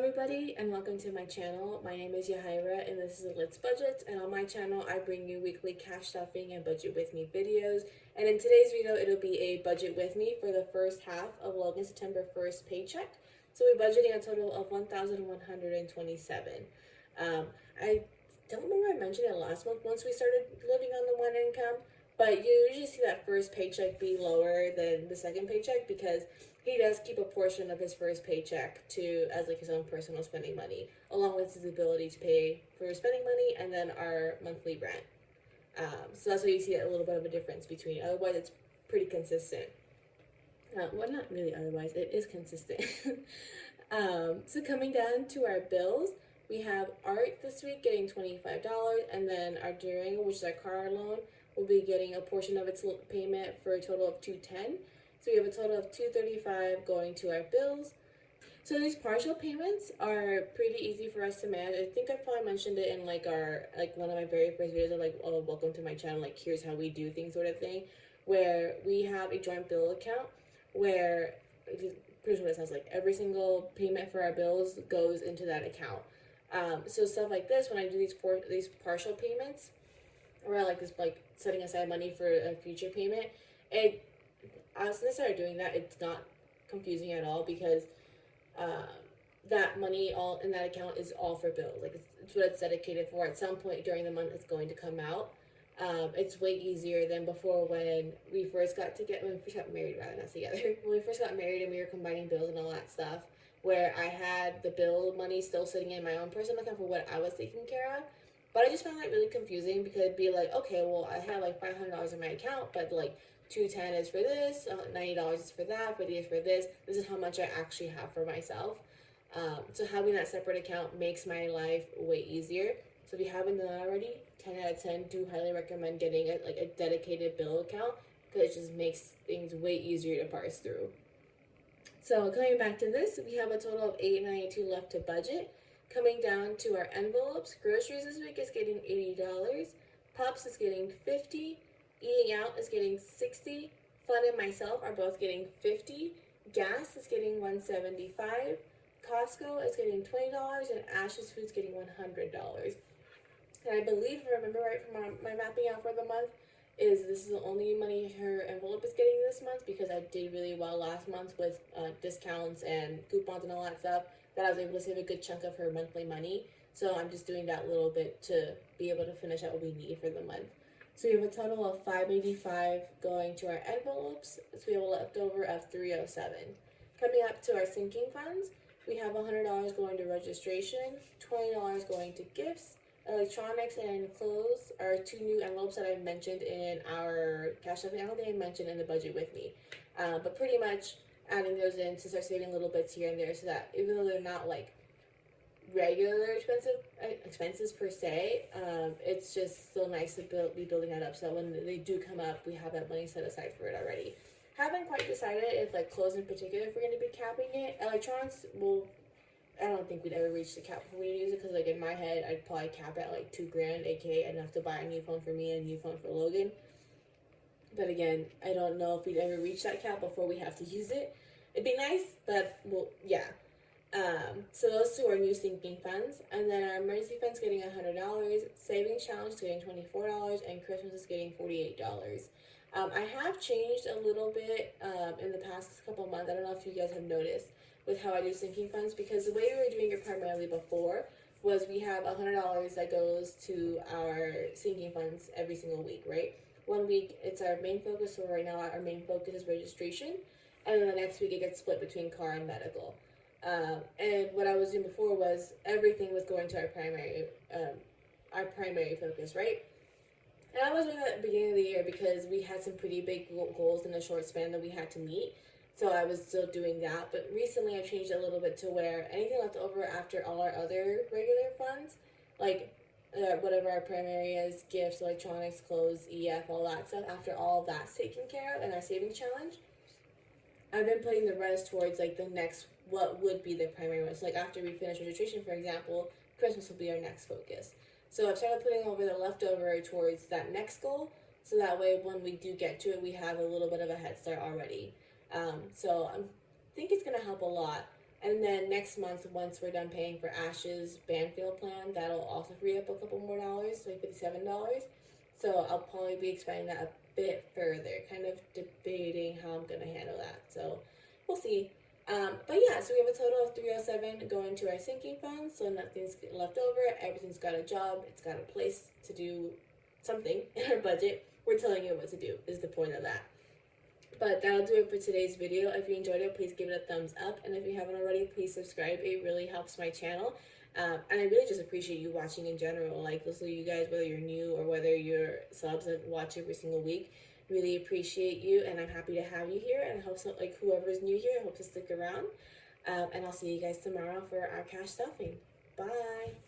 everybody, and welcome to my channel. My name is Yahaira, and this is Let's Budget. And on my channel, I bring you weekly cash stuffing and budget with me videos. And in today's video, it'll be a budget with me for the first half of Logan's September 1st paycheck. So we're budgeting a total of $1,127. I don't remember I mentioned it last month once we started living on the one income, but you usually see that first paycheck be lower than the second paycheck because he does keep a portion of his first paycheck to as like his own personal spending money, along with his ability to pay for spending money and then our monthly rent. So that's why you see a little bit of a difference between. Otherwise, it's pretty consistent. Well, not really. Otherwise, it is consistent. So coming down to our bills, we have Art this week getting $25, and then our During, which is our car loan, will be getting a portion of its payment for a total of $210. So we have a total of $235 going to our bills. So these partial payments are pretty easy for us to manage. I think I probably mentioned it in like one of my very first videos of like, oh, welcome to my channel, like here's how we do things sort of thing, where we have a joint bill account where pretty much what it sounds like. Every single payment for our bills goes into that account. So stuff like this, when I do these partial payments, or like this like setting aside money for a future payment, as I started doing that, it's not confusing at all because that money all in that account is all for bills. Like it's what it's dedicated for. At some point during the month, it's going to come out. It's way easier than before when we first got married, rather, not together. When we first got married and we were combining bills and all that stuff, where I had the bill money still sitting in my own personal account for what I was taking care of. But I just found that really confusing because it'd be like, okay, well, I have like $500 in my account, but like $210 is for this, $90 is for that, $50 is for this. This is how much I actually have for myself. So having that separate account makes my life way easier. So if you haven't done that already, 10 out of 10, do highly recommend getting a dedicated bill account because it just makes things way easier to parse through. So coming back to this, we have a total of $892 left to budget. Coming down to our envelopes, groceries this week is getting $80, Pups is getting $50, Eating Out is getting $60, Fun and myself are both getting $50, Gas is getting $175, Costco is getting $20, and Ash's Food's getting $100. And I believe, if I remember right from my mapping out for the month, this is the only money her envelope is getting this month because I did really well last month with discounts and coupons and all that stuff, that I was able to save a good chunk of her monthly money. So I'm just doing that little bit to be able to finish out what we need for the month. So we have a total of $585 going to our envelopes. So we have a leftover of $307. Coming up to our sinking funds, we have $100 going to registration, $20 going to gifts. Electronics and clothes are two new envelopes that I mentioned in our cash stuffing. I don't think I mentioned in the budget with me, but pretty much adding those in to start saving little bits here and there, so that even though they're not like regular expenses per se, it's just still nice to be building that up so that when they do come up, we have that money set aside for it already. Haven't quite decided if like clothes in particular, if we're going to be capping it. Electronics will. I don't think we'd ever reach the cap before we use it because, like, in my head, I'd probably cap at like $2,000, aka enough to buy a new phone for me and a new phone for Logan. But again, I don't know if we'd ever reach that cap before we have to use it. It'd be nice, but well, yeah. So those two are new sinking funds, and then our emergency fund's getting $100, savings challenge is getting $24, and Christmas is getting $48. I have changed a little bit in the past couple months. I don't know if you guys have noticed with how I do sinking funds, because the way we were doing it primarily before was we have $100 that goes to our sinking funds every single week, right? 1 week it's our main focus, so right now our main focus is registration, and then the next week it gets split between car and medical. And what I was doing before was everything was going to our primary focus, right? And I was doing that at the beginning of the year because we had some pretty big goals in a short span that we had to meet. So I was still doing that, but recently I've changed a little bit to where anything left over after all our other regular funds, like whatever our primary is, gifts, electronics, clothes, EF, all that stuff, after all of that's taken care of and our savings challenge, I've been putting the rest towards like the next, what would be the primary one. So like after we finish registration, for example, Christmas will be our next focus. So I've started putting over the leftover towards that next goal, so that way when we do get to it, we have a little bit of a head start already. So I think it's going to help a lot And then next month, once we're done paying for Ash's Banfield plan, that'll also free up a couple more dollars, like $57. So I'll probably be expanding that a bit further, kind of debating how I'm gonna handle that. So we'll see. But yeah, so we have a total of 307 going to our sinking fund, so nothing's left over. Everything's got a job. It's got a place to do something in our budget. We're telling you what to do is the point of that. But that'll do it for today's video. If you enjoyed it, please give it a thumbs up. And if you haven't already, please subscribe. It really helps my channel. And I really just appreciate you watching in general. Like, those of you guys, whether you're new or whether you're subs that watch every single week, really appreciate you. And I'm happy to have you here. And I hope so, like, whoever's new here, I hope to stick around. And I'll see you guys tomorrow for our cash stuffing. Bye.